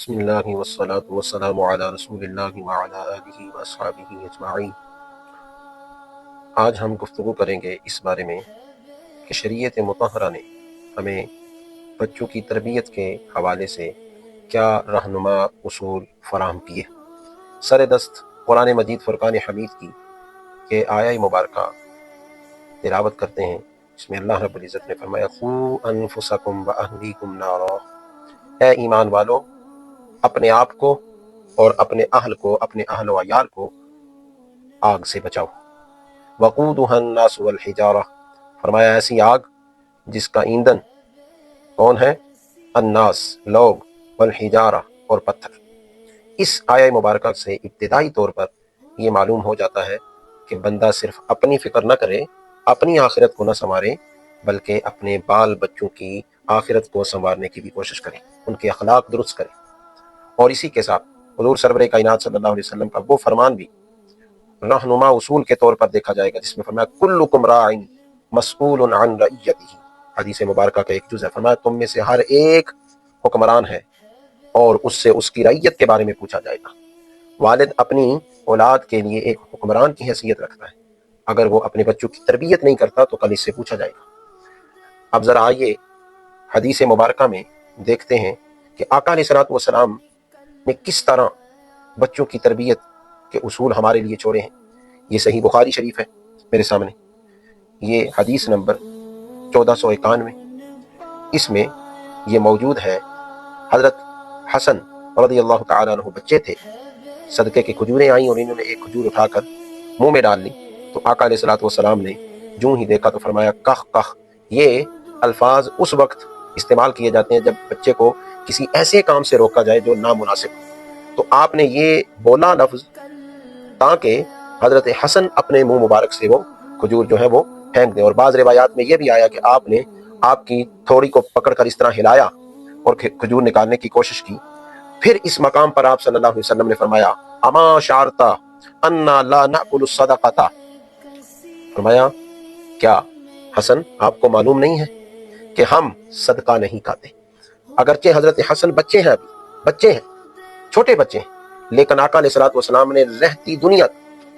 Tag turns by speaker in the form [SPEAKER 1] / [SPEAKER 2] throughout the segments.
[SPEAKER 1] بسم اللہ والصلاة والسلام علی رسول اللہ وعلی آلہ واصحابہ اجمعین۔ آج ہم گفتگو کریں گے اس بارے میں کہ شریعت مطہرہ نے ہمیں بچوں کی تربیت کے حوالے سے کیا رہنما اصول فراہم کیے۔ سر دست قرآن مجید فرقان حمید کی کہ آیہ مبارکہ تلاوت کرتے ہیں، اس میں اللہ رب العزت نے فرمایا قُوا أَنفُسَكُمْ وَأَهْلِيكُمْ نَارًا، اے ایمان والو اپنے آپ کو اور اپنے اہل کو، اپنے اہل و عیال کو آگ سے بچاؤ۔ وقودها الناس والحجارہ، فرمایا ایسی آگ جس کا ایندھن کون ہے؟ الناس، لوگ، والحجارہ، اور پتھر۔ اس آیہ مبارکہ سے ابتدائی طور پر یہ معلوم ہو جاتا ہے کہ بندہ صرف اپنی فکر نہ کرے، اپنی آخرت کو نہ سنوارے، بلکہ اپنے بال بچوں کی آخرت کو سنوارنے کی بھی کوشش کرے، ان کے اخلاق درست کرے۔ اور اسی کے ساتھ حضور سرور کائنات صلی اللہ علیہ وسلم کا وہ فرمان بھی رہنما اصول کے طور پر دیکھا جائے گا، جس میں فرمایا کلکم راع مسئول عن رعیتہ، حدیث مبارکہ کا ایک جز ہے، فرمایا تم میں سے ہر ایک حکمران ہے اور اس سے اس کی رعیت کے بارے میں پوچھا جائے گا۔ والد اپنی اولاد کے لیے ایک حکمران کی حیثیت رکھتا ہے، اگر وہ اپنے بچوں کی تربیت نہیں کرتا تو کل اس سے پوچھا جائے گا۔ اب ذرا آئیے حدیث مبارکہ میں دیکھتے ہیں کہ آقا علیہ الصلوۃ والسلام نے کس طرح بچوں کی تربیت کے اصول ہمارے لیے چھوڑے ہیں۔ یہ صحیح بخاری شریف ہے میرے سامنے، یہ حدیث نمبر 1491، اس میں یہ موجود ہے۔ حضرت حسن رضی اللہ تعالیٰ عنہ بچے تھے، صدقے کی کھجوریں آئیں اور انہوں نے ایک کھجور اٹھا کر منہ میں ڈال لی، تو آقا علیہ الصلوۃ والسلام نے جو ہی دیکھا تو فرمایا کخ کخ۔ یہ الفاظ اس وقت استعمال کیے جاتے ہیں جب بچے کو کسی ایسے کام سے روکا جائے جو نامناسب ہو، تو آپ نے یہ بولا لفظ تاکہ حضرت حسن اپنے منہ مبارک سے وہ کھجور جو ہے وہ پھینک دیں۔ اور بعض روایات میں یہ بھی آیا کہ آپ نے آپ کی تھوڑی کو پکڑ کر اس طرح ہلایا اور کھجور نکالنے کی کوشش کی۔ پھر اس مقام پر آپ صلی اللہ علیہ وسلم نے فرمایا اما شعرتا انا لا نأکل الصدقۃ، فرمایا کیا حسن آپ کو معلوم نہیں ہے کہ ہم صدقہ نہیں کھاتے؟ اگرچہ حضرت حسن بچے ہیں، ابھی بچے ہیں، چھوٹے بچے ہیں، لیکن آقا علیہ الصلوۃ والسلام نے رہتی دنیا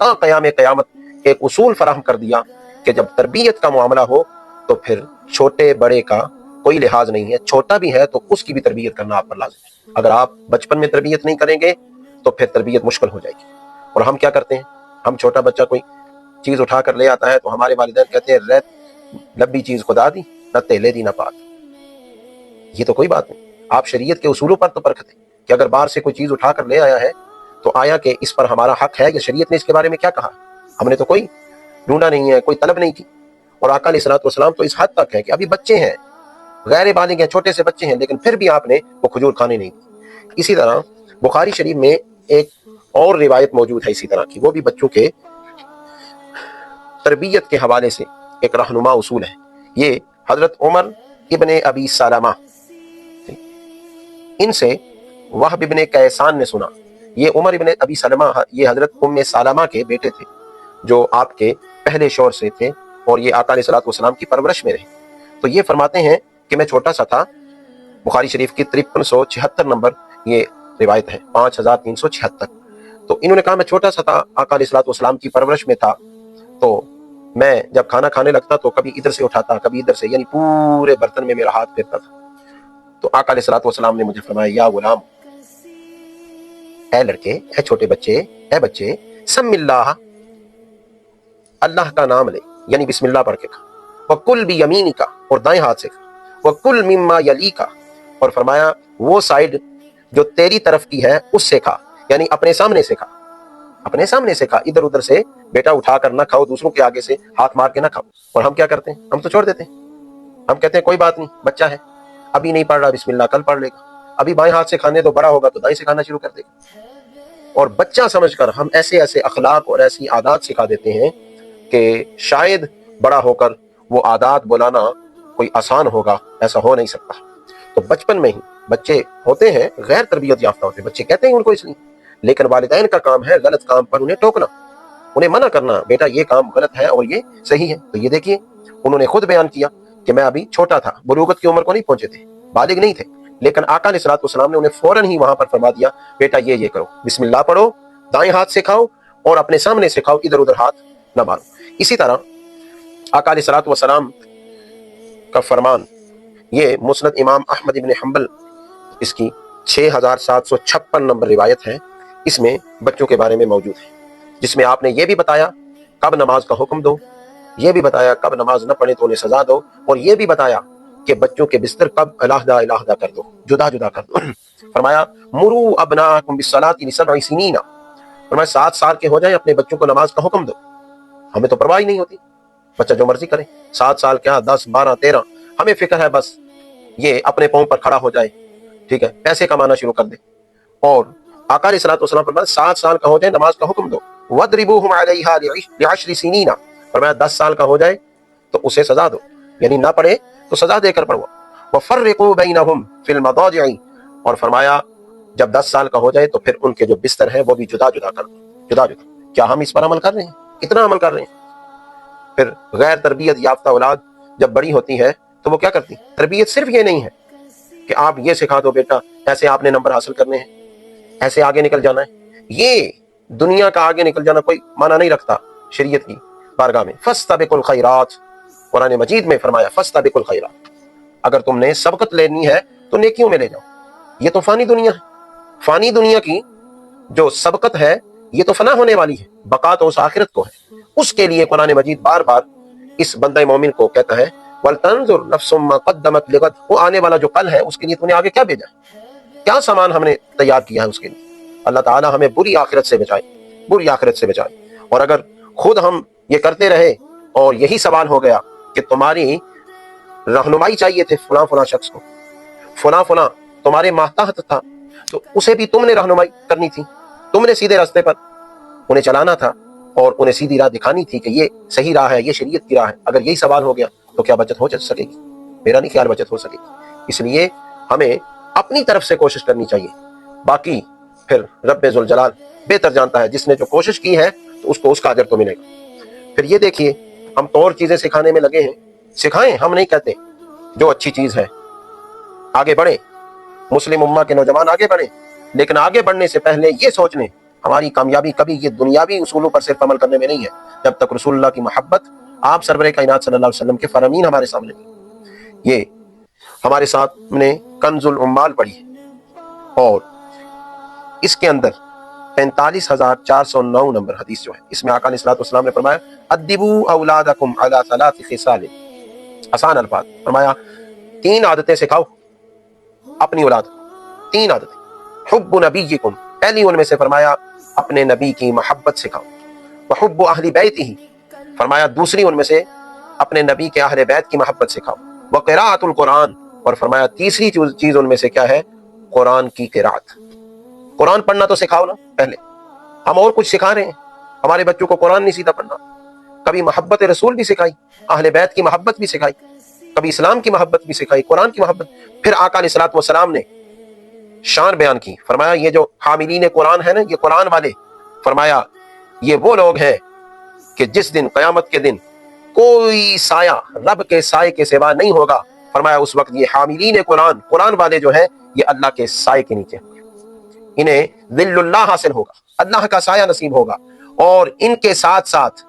[SPEAKER 1] تا قیام قیامت ایک اصول فراہم کر دیا کہ جب تربیت کا معاملہ ہو تو پھر چھوٹے بڑے کا کوئی لحاظ نہیں ہے، چھوٹا بھی ہے تو اس کی بھی تربیت کرنا آپ پر لازم ہے۔ اگر آپ بچپن میں تربیت نہیں کریں گے تو پھر تربیت مشکل ہو جائے گی۔ اور ہم کیا کرتے ہیں، ہم چھوٹا بچہ کوئی چیز اٹھا کر لے آتا ہے تو ہمارے والدین کہتے ہیں ریت لبی چیز خدا دی نہ تیلے دی نہ پات۔ یہ تو کوئی بات نہیں، آپ شریعت کے اصولوں پر تو پرکھتے ہیں کہ اگر باہر سے کوئی چیز اٹھا کر لے آیا ہے تو آیا کہ اس پر ہمارا حق ہے کہ شریعت نے اس کے بارے میں کیا کہا؟ ہم نے تو کوئی ڈھونڈا نہیں ہے، کوئی طلب نہیں کی۔ اور آقا علیہ الصلوۃ والسلام تو اس حد تک ہے کہ ابھی بچے ہیں، غیر بالغ ہیں، چھوٹے سے بچے ہیں، لیکن پھر بھی آپ نے وہ کھجور کھانے نہیں دی۔ اسی طرح بخاری شریف میں ایک اور روایت موجود ہے اسی طرح کی، وہ بھی بچوں کے تربیت کے حوالے سے ایک رہنما اصول ہے۔ یہ حضرت عمر ابن ابی سلمہ، ان سے وہب ابن کیسان نے سنا۔ یہ عمر ابن ابی سلمہ یہ حضرت ام سلمہ کے بیٹے تھے جو آپ کے پہلے شوہر سے تھے، اور یہ آقا علیہ الصلوۃ والسلام کی پرورش میں رہے۔ تو یہ فرماتے ہیں کہ میں چھوٹا سا تھا، بخاری شریف کی 5376 نمبر یہ روایت ہے، 5376۔ تو انہوں نے کہا میں چھوٹا سا تھا، آقا علیہ الصلوۃ والسلام کی پرورش میں تھا، تو میں جب کھانا کھانے لگتا تو کبھی ادھر سے اٹھاتا کبھی ادھر سے، یعنی پورے برتن میں میرا ہاتھ پھرتا تھا۔ تو آقا علیہ الصلوۃ والسلام نے مجھے فرمایا یا غلام، اے لڑکے، اے چھوٹے بچے، اے بچے، سم اللہ، اللہ کا نام لے، یعنی بسم اللہ پڑھ کے کھا، وَكُلْ بِيَمِينِكَ، اور دائیں ہاتھ سے کھا، وَكُلْ مِمَّا يَلِيكَ، اور فرمایا وہ سائیڈ جو تیری طرف کی ہے اس سے کھا، یعنی اپنے سامنے سے کھا، اپنے سامنے سے کھا، ادھر ادھر سے بیٹا اٹھا کر نہ کھاؤ، دوسروں کے آگے سے ہاتھ مار کے نہ کھاؤ۔ اور ہم کیا کرتے ہیں، ہم تو چھوڑ دیتے ہیں، ہم کہتے ہیں کوئی بات نہیں، بچہ ہے، ابھی نہیں پڑھ رہا بسم اللہ، کل پڑھ لے گا، ابھی بائیں ہاتھ سے کھانے تو بڑا ہوگا تو دائیں سے کھانا شروع کر دے گا۔ اور بچہ سمجھ کر ہم ایسے ایسے اخلاق اور ایسی عادات سکھا دیتے ہیں کہ شاید بڑا ہو کر وہ عادات بلانا کوئی آسان ہوگا، ایسا ہو نہیں سکتا۔ تو بچپن میں ہی بچے ہوتے ہیں غیر تربیت یافتہ ہوتے ہیں، بچے کہتے ہیں ان کو اس لیے، لیکن والدین کا کام ہے غلط کام پر انہیں ٹوکنا، انہیں منع کرنا، بیٹا یہ کام غلط ہے اور یہ صحیح ہے۔ تو یہ دیکھیے انہوں نے خود بیان کیا کہ میں ابھی چھوٹا تھا، بلوغت کی عمر کو نہیں پہنچے تھے، بالغ نہیں تھے، لیکن آقا علیہ الصلوۃ والسلام نے انہیں فوراً ہی وہاں پر فرما دیا بیٹا یہ کرو، بسم اللہ پڑھو، دائیں ہاتھ سے کھاؤ اور اپنے سامنے سے کھاؤ، ادھر ادھر ہاتھ نہ مارو۔ اسی طرح آقا علیہ الصلوۃ والسلام کا فرمان یہ مسند امام احمد ابن حنبل اس کی 6756 نمبر روایت ہے، اس میں بچوں کے بارے میں موجود ہے، جس میں آپ نے یہ بھی بتایا کب نماز کا حکم دو، یہ بھی بتایا کب نماز نہ پڑھے تو انہیں سزا دو، اور یہ بھی بتایا کہ بچوں کے بستر کب علیحدہ علیحدہ کر دو، جدا جدا کر دو۔ فرمایا مرو ابناکم بالصلاۃ لسبع سنین، فرمایا 7 سال کے ہو جائیں اپنے بچوں کو نماز کا حکم دو۔ ہمیں تو پرواہ ہی نہیں ہوتی، بچہ جو مرضی کرے، 7 سال کیا 10 12 13، ہمیں فکر ہے بس یہ اپنے پاؤں پر کھڑا ہو جائے، ٹھیک ہے، پیسے کمانا شروع کر دے۔ اور آقا علیہ الصلوۃ والسلام فرمایا 7 سال کا ہو جائے نماز کا حکم دو، وَاضْرِبُوهُمْ عَلَيْهَا لِعَشْرِ سِنِينَ، فرمایا 10 سال کا ہو جائے تو اسے سزا دو، یعنی نہ پڑھے تو سزا دے کر پڑھو۔ وَفَرِّقُوا بَيْنَهُمْ فِي الْمَضَاجِعِ، اور فرمایا جب 10 سال کا ہو جائے تو پھر ان کے جو بستر ہیں وہ بھی جدا جدا کر دو، جدا جدا۔ کیا ہم اس پر عمل کر رہے ہیں؟ کتنا عمل کر رہے ہیں؟ پھر غیر تربیت یافتہ اولاد جب بڑی ہوتی ہے تو وہ کیا کرتی؟ تربیت صرف یہ نہیں ہے کہ آپ یہ سکھا دو بیٹا ایسے آپ نے نمبر حاصل کرنے ہیں، ایسے آگے نکل جانا ہے، یہ دنیا کا آگے نکل جانا کوئی معنی نہیں رکھتا شریعت کی بارگاہ میں۔ فَاسْتَبِقُوا الْخَيْرَاتِ، قرآن مجید میں فرمایا فَاسْتَبِقُوا الْخَيْرَاتِ، اگر تم نے سبقت لینی ہے تو نیکیوں میں لے جاؤ۔ یہ تو فانی دنیا ہے، فانی دنیا کی جو سبقت ہے یہ تو فنا ہونے والی ہے، بقا تو اس آخرت کو ہے۔ اس کے لیے قرآن مجید بار بار اس بندہ مومن کو کہتا ہے وَلْتَنْظُرْ نَفْسٌ مَّا قَدَّمَتْ لِغَدٍ، وہ آنے والا جو کل ہے اس کے لیے تم نے آگے کیا بھیجا ہے، کیا سامان ہم نے تیار کیا ہے اس کے لیے۔ اللہ تعالی ہمیں بری آخرت سے بچائے، بری آخرت سے بچائے۔ اور اگر خود ہم یہ کرتے رہے اور یہی سوال ہو گیا کہ تمہاری رہنمائی چاہیے تھے فلاں فلاں شخص کو، فلاں فلاں تمہارے ماتحت تھا تو اسے بھی تم نے رہنمائی کرنی تھی، تم نے سیدھے راستے پر انہیں چلانا تھا اور انہیں سیدھی راہ دکھانی تھی کہ یہ صحیح راہ ہے، یہ شریعت کی راہ ہے۔ اگر یہی سوال ہو گیا تو کیا بچت ہو سکے گی؟ میرا نہیں خیال بچت ہو سکے گی۔ اس لیے ہمیں اپنی طرف سے کوشش کرنی چاہیے، باقی پھر رب ذوالجلال بہتر جانتا ہے، جس نے جو کوشش کی ہے تو اس کو اس کا اجر تو ملے گا۔ پھر یہ دیکھیے ہم تو اور چیزیں سکھانے میں لگے ہیں، سکھائیں، ہم نہیں کہتے، جو اچھی چیز ہے آگے بڑھیں، مسلم امہ کے نوجوان آگے بڑھیں، لیکن آگے بڑھنے سے پہلے یہ سوچ لیں ہماری کامیابی کبھی یہ دنیاوی اصولوں پر صرف عمل کرنے میں نہیں ہے، جب تک رسول اللہ کی محبت، آپ سرور کائنات صلی اللہ علیہ وسلم کے فرامین ہمارے سامنے نہیں۔ یہ ہمارے ساتھ نے کنز العمال پڑھی ہے اور اس کے اندر 45,409 نمبر حدیث جو ہے، اس میں آقا علیہ الصلوۃ والسلام نے فرمایا ادبوا اولادکم علی 3 خصال، آسان الفاظ، فرمایا 3 عادتیں سکھاؤ اپنی اولاد کو، 3 عادتیں۔ حب نبیکم، پہلی ان میں سے فرمایا اپنے نبی کی محبت سکھاؤ، وحب اہل بیتہ، فرمایا دوسری ان میں سے اپنے نبی کے اہل بیت کی محبت سکھاؤ، وقراءۃ القرآن، اور فرمایا تیسری چیز ان میں سے کیا ہے، قرآن کی قراءت۔ قرآن پڑھنا تو سکھاؤ نا پہلے، ہم اور کچھ سکھا رہے ہیں، ہمارے بچوں کو قرآن نہیں سیدھا پڑھنا۔ کبھی محبت رسول بھی سکھائی، اہل بیت کی محبت بھی سکھائی، کبھی اسلام کی محبت بھی سکھائی، قرآن کی محبت۔ پھر آقا علیہ الصلوۃ والسلام نے شان بیان کی، فرمایا یہ جو حاملین قرآن ہے نا، یہ قرآن والے، فرمایا یہ وہ لوگ ہیں کہ جس دن قیامت کے دن کوئی سایہ رب کے سائے کے سوا نہیں ہوگا، فرمایا اس وقت یہ حاملین قرآن، قرآن والے جو ہیں یہ اللہ کے سائے کے نیچے ہوں گے، انہیں ذل اللہ حاصل ہوگا، اللہ کا سایہ نصیب ہوگا۔ اور ان کے ساتھ ساتھ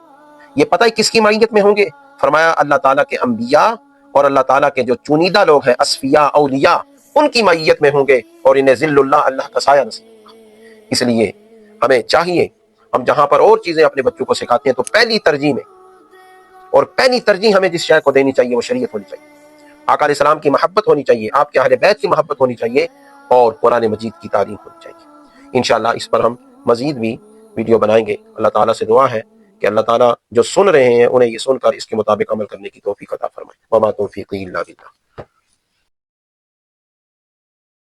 [SPEAKER 1] یہ پتہ ہی کس کی معیت میں ہوں گے، فرمایا اللہ تعالیٰ کے انبیاء اور اللہ تعالیٰ کے جو چنیدہ لوگ ہیں اصفیاء اولیاء، ان کی معیت میں ہوں گے اور انہیں ذل اللہ، اللہ کا سایہ نصیب ہوگا۔ اس لیے ہمیں چاہیے ہم جہاں پر اور چیزیں اپنے بچوں کو سکھاتے ہیں تو پہلی ترجیح میں اور پہلی ترجیح ہمیں جس شے کو دینی چاہیے وہ شریعت ہونی چاہیے، آقا علیہ السلام کی محبت ہونی چاہیے، آپ کے اہل بیت کی محبت ہونی چاہیے اور قرآن مجید کی تعلیم ہونی چاہیے۔ انشاءاللہ اس پر ہم مزید بھی ویڈیو بنائیں گے۔ اللہ تعالیٰ سے دعا ہے کہ اللہ تعالیٰ جو سن رہے ہیں انہیں یہ سن کر اس کے مطابق عمل کرنے کی توفیق عطا فرمائے۔ وما توفیقی الا باللہ۔